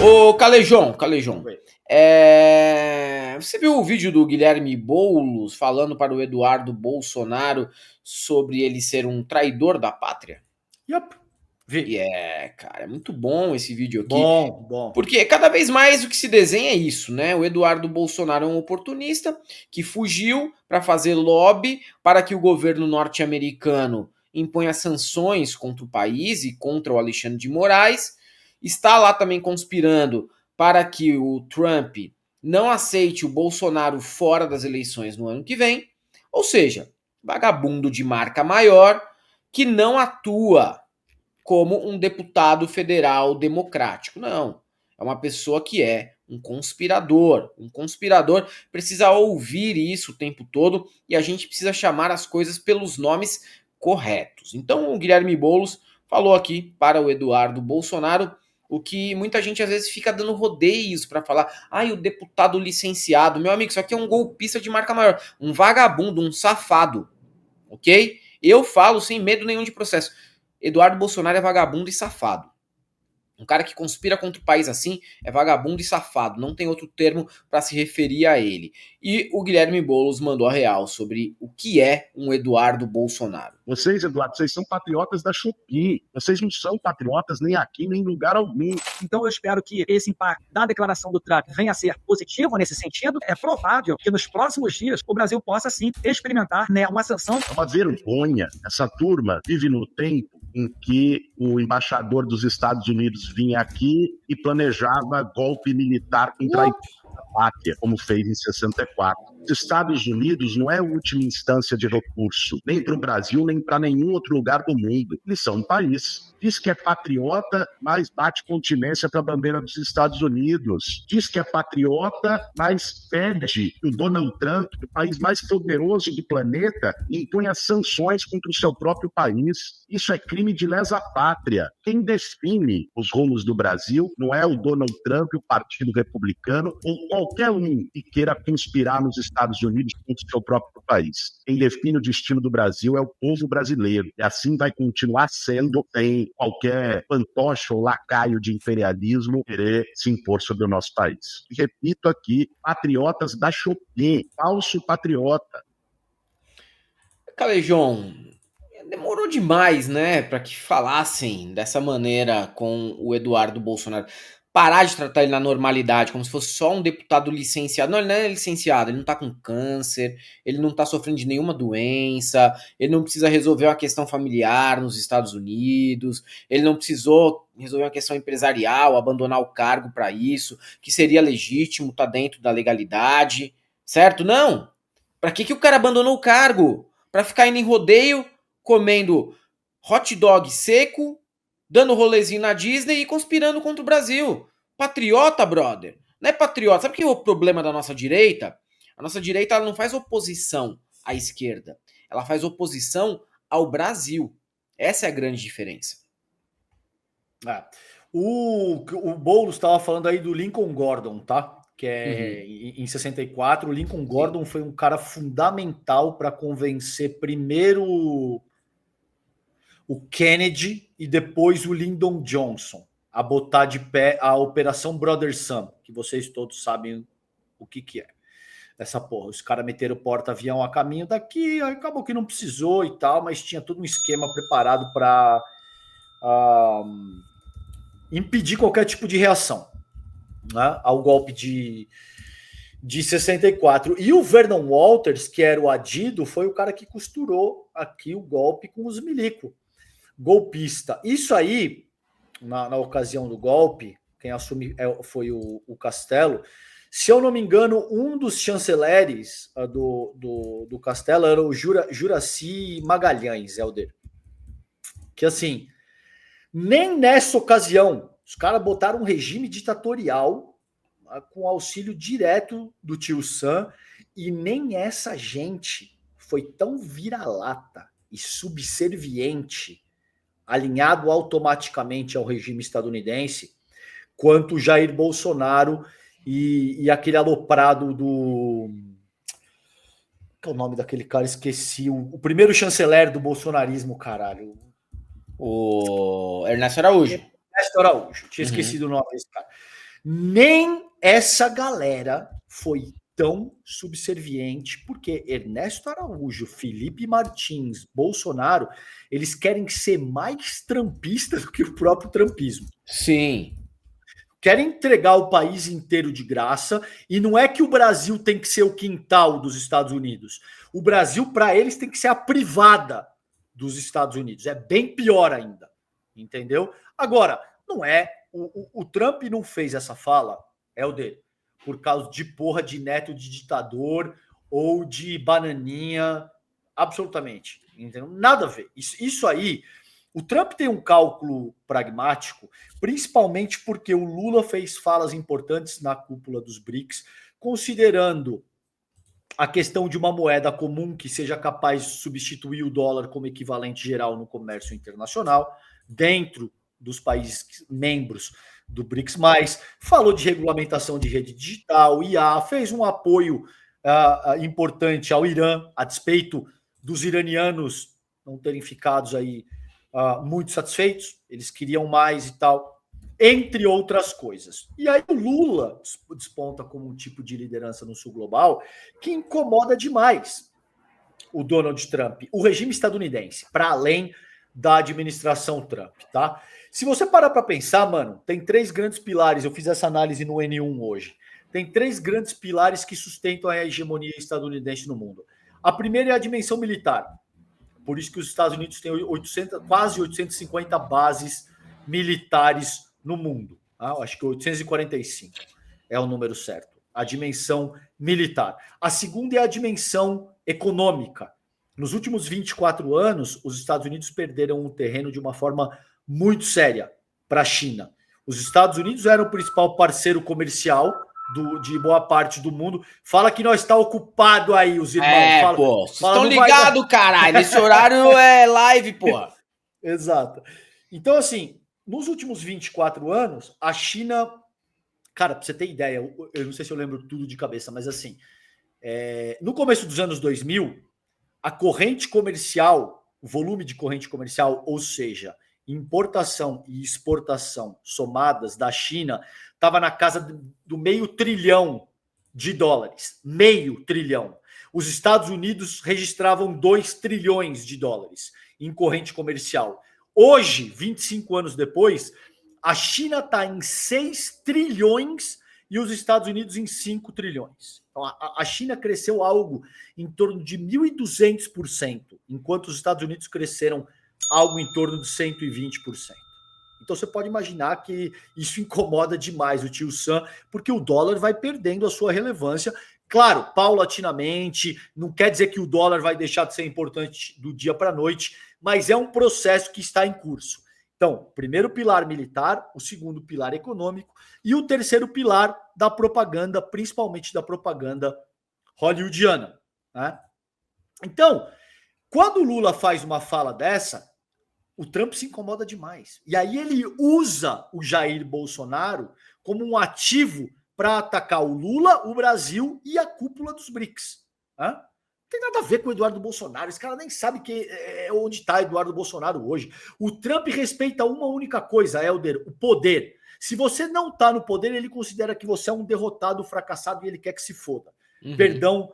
Ô, Calejão, Oi. você viu o vídeo do Guilherme Boulos falando para o Eduardo Bolsonaro sobre ele ser um traidor da pátria? Yup. E Vi. cara, é muito bom esse vídeo aqui, Bom, bom. porque cada vez mais o que se desenha é isso, né? O Eduardo Bolsonaro é um oportunista que fugiu para fazer lobby para que o governo norte-americano imponha sanções contra o país e contra o Alexandre de Moraes. Está lá também conspirando para que o Trump não aceite o Bolsonaro fora das eleições no ano que vem. Ou seja, vagabundo de marca maior que não atua como um deputado federal democrático. Não. É uma pessoa que é um conspirador. Um conspirador precisa ouvir isso o tempo todo e a gente precisa chamar as coisas pelos nomes corretos. Então o Guilherme Boulos falou aqui para o Eduardo Bolsonaro o que muita gente às vezes fica dando rodeios para falar. Ai, o deputado licenciado. Meu amigo, isso aqui é um golpista de marca maior. Um vagabundo, um safado. Ok? Eu falo sem medo nenhum de processo. Eduardo Bolsonaro é vagabundo e safado. Um cara que conspira contra o país assim é vagabundo e safado. Não tem outro termo para se referir a ele. E o Guilherme Boulos mandou a real sobre o que é um Eduardo Bolsonaro. Vocês, Eduardo, vocês são patriotas da Shopee. Vocês não são patriotas nem aqui, nem em lugar algum. Então eu espero que esse impacto da declaração do Trump venha a ser positivo nesse sentido. É provável que nos próximos dias o Brasil possa sim experimentar, né, uma sanção. É uma vergonha. Essa turma vive no tempo em que o embaixador dos Estados Unidos vinha aqui e planejava golpe militar contra a pátria, como fez em 64. Os Estados Unidos não é a última instância de recurso, nem para o Brasil, nem para nenhum outro lugar do mundo. Eles são um país. Diz que é patriota, mas bate continência para a bandeira dos Estados Unidos. Diz que é patriota, mas pede que o Donald Trump, o país mais poderoso do planeta, imponha sanções contra o seu próprio país. Isso é crime de lesa pátria. Quem define os rumos do Brasil não é o Donald Trump, o Partido Republicano ou qualquer um que queira conspirar nos Estados Unidos contra o seu próprio país. Quem define o destino do Brasil é o povo brasileiro. E assim vai continuar sendo sem qualquer fantoche ou lacaio de imperialismo querer se impor sobre o nosso país. E repito aqui, patriotas da Shopee, falso patriota. Calejão, demorou demais, né, para que falassem dessa maneira com o Eduardo Bolsonaro. Parar de tratar ele na normalidade, como se fosse só um deputado licenciado. Não, ele não é licenciado, ele não tá com câncer, ele não tá sofrendo de nenhuma doença, ele não precisa resolver uma questão familiar nos Estados Unidos, ele não precisou resolver uma questão empresarial, abandonar o cargo para isso, que seria legítimo, tá dentro da legalidade, certo? Não! Pra que o cara abandonou o cargo? Pra ficar indo em rodeio, comendo hot dog seco, dando rolezinho na Disney e conspirando contra o Brasil. Patriota, brother. Não é patriota. Sabe o que é o problema da nossa direita? A nossa direita ela não faz oposição à esquerda. Ela faz oposição ao Brasil. Essa é a grande diferença. O Boulos estava falando aí do Lincoln Gordon, tá? Que é em 64. O Lincoln Gordon foi um cara fundamental para convencer primeiro o Kennedy e depois o Lyndon Johnson a botar de pé a Operação Brother Sun, que vocês todos sabem o que é. Essa porra, os caras meteram o porta-avião a caminho daqui, acabou que não precisou e tal, mas tinha todo um esquema preparado para impedir qualquer tipo de reação, né, ao golpe de 64. E o Vernon Walters, que era o adido, foi o cara que costurou aqui o golpe com os milico. Golpista. Isso aí, na ocasião do golpe, quem assume foi o Castelo. Se eu não me engano, um dos chanceleres do Castelo era o Juraci Magalhães, Helder. Que assim, nem nessa ocasião, os caras botaram um regime ditatorial com auxílio direto do tio Sam, e nem essa gente foi tão vira-lata e subserviente, alinhado automaticamente ao regime estadunidense, quanto Jair Bolsonaro e aquele aloprado do... Qual é o nome daquele cara? Esqueci. O primeiro chanceler do bolsonarismo, caralho. O Ernesto Araújo. Ernesto Araújo. Tinha esquecido o nome desse cara. Nem essa galera foi tão subserviente, porque Ernesto Araújo, Felipe Martins, Bolsonaro, eles querem ser mais trampistas do que o próprio trampismo. Sim. Querem entregar o país inteiro de graça, e não é que o Brasil tem que ser o quintal dos Estados Unidos. O Brasil, para eles, tem que ser a privada dos Estados Unidos. É bem pior ainda, entendeu? Agora, não é... O Trump não fez essa fala, é o dele, por causa de porra de neto de ditador ou de bananinha, absolutamente, entendeu? Nada a ver. Isso aí, o Trump tem um cálculo pragmático, principalmente porque o Lula fez falas importantes na cúpula dos BRICS, considerando a questão de uma moeda comum que seja capaz de substituir o dólar como equivalente geral no comércio internacional, dentro dos países membros do BRICS+, falou de regulamentação de rede digital, IA, fez um apoio importante ao Irã, a despeito dos iranianos não terem ficado aí muito satisfeitos, eles queriam mais e tal, entre outras coisas. E aí o Lula desponta como um tipo de liderança no sul global que incomoda demais o Donald Trump, o regime estadunidense, para além da administração Trump, tá? Se você parar para pensar, mano, tem 3 grandes pilares, eu fiz essa análise no N1 hoje, tem 3 grandes pilares que sustentam a hegemonia estadunidense no mundo. A primeira é a dimensão militar, por isso que os Estados Unidos têm quase 850 bases militares no mundo, tá? Eu acho que 845 é o número certo, a dimensão militar. A segunda é a dimensão econômica. Nos últimos 24 anos, os Estados Unidos perderam o terreno de uma forma muito séria para a China. Os Estados Unidos eram o principal parceiro comercial de boa parte do mundo. Fala que nós está ocupado aí, os irmãos. Pô, vocês estão ligados, caralho. Esse horário é live, pô. Exato. Então, assim, nos últimos 24 anos, a China... Cara, para você ter ideia, eu não sei se eu lembro tudo de cabeça, mas assim, no começo dos anos 2000, a corrente comercial, o volume de corrente comercial, ou seja, importação e exportação somadas da China, estava na casa do $500 bilhão. $500 bilhão. Os Estados Unidos registravam $2 trilhões em corrente comercial. Hoje, 25 anos depois, a China está em 6 trilhões e os Estados Unidos em 5 trilhões. Então, a China cresceu algo em torno de 1.200%, enquanto os Estados Unidos cresceram algo em torno de 120%. Então você pode imaginar que isso incomoda demais o tio Sam, porque o dólar vai perdendo a sua relevância. Claro, paulatinamente, não quer dizer que o dólar vai deixar de ser importante do dia para a noite, mas é um processo que está em curso. Então, primeiro pilar militar, o segundo pilar econômico e o terceiro pilar da propaganda, principalmente da propaganda hollywoodiana, né? Então, quando o Lula faz uma fala dessa, o Trump se incomoda demais. E aí ele usa o Jair Bolsonaro como um ativo para atacar o Lula, o Brasil e a cúpula dos BRICS. Não tem nada a ver com o Eduardo Bolsonaro. Esse cara nem sabe onde está Eduardo Bolsonaro hoje. O Trump respeita uma única coisa, Helder, o poder. Se você não está no poder, ele considera que você é um derrotado, fracassado e ele quer que se foda. Uhum. Perdão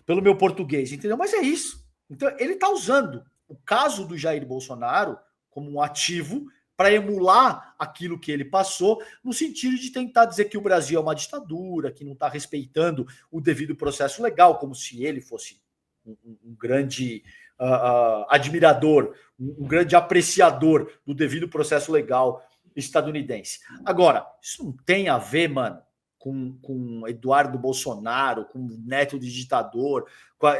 pelo meu português, entendeu? Mas é isso. Então, ele está usando o caso do Jair Bolsonaro como um ativo para emular aquilo que ele passou, no sentido de tentar dizer que o Brasil é uma ditadura, que não está respeitando o devido processo legal, como se ele fosse um grande admirador, um grande apreciador do devido processo legal estadunidense. Agora, isso não tem a ver, mano, com Eduardo Bolsonaro, com neto de ditador.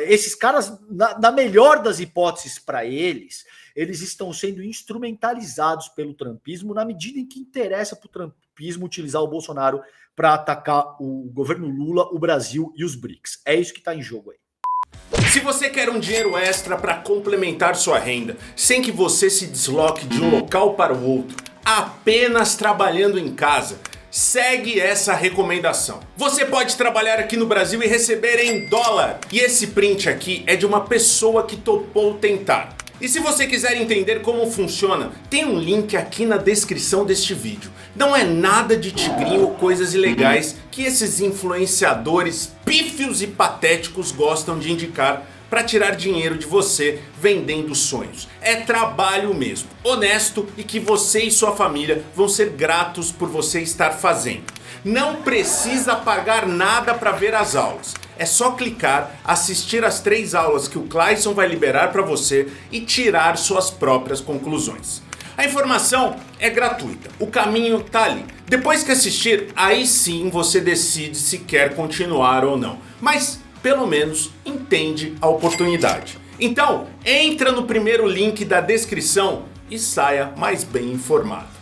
Esses caras, na melhor das hipóteses para eles estão sendo instrumentalizados pelo trumpismo na medida em que interessa para o trumpismo utilizar o Bolsonaro para atacar o governo Lula, o Brasil e os BRICS. É isso que está em jogo aí. Se você quer um dinheiro extra para complementar sua renda, sem que você se desloque de um local para o outro, apenas trabalhando em casa, segue essa recomendação. Você pode trabalhar aqui no Brasil e receber em dólar. E esse print aqui é de uma pessoa que topou tentar. E se você quiser entender como funciona, tem um link aqui na descrição deste vídeo. Não é nada de tigrinho ou coisas ilegais que esses influenciadores pífios e patéticos gostam de indicar para tirar dinheiro de você vendendo sonhos. É trabalho mesmo, honesto e que você e sua família vão ser gratos por você estar fazendo. Não precisa pagar nada para ver as aulas. É só clicar, assistir as 3 aulas que o Clayson vai liberar para você e tirar suas próprias conclusões. A informação é gratuita, o caminho tá ali. Depois que assistir, aí sim você decide se quer continuar ou não. Mas pelo menos entende a oportunidade. Então, entra no primeiro link da descrição e saia mais bem informado.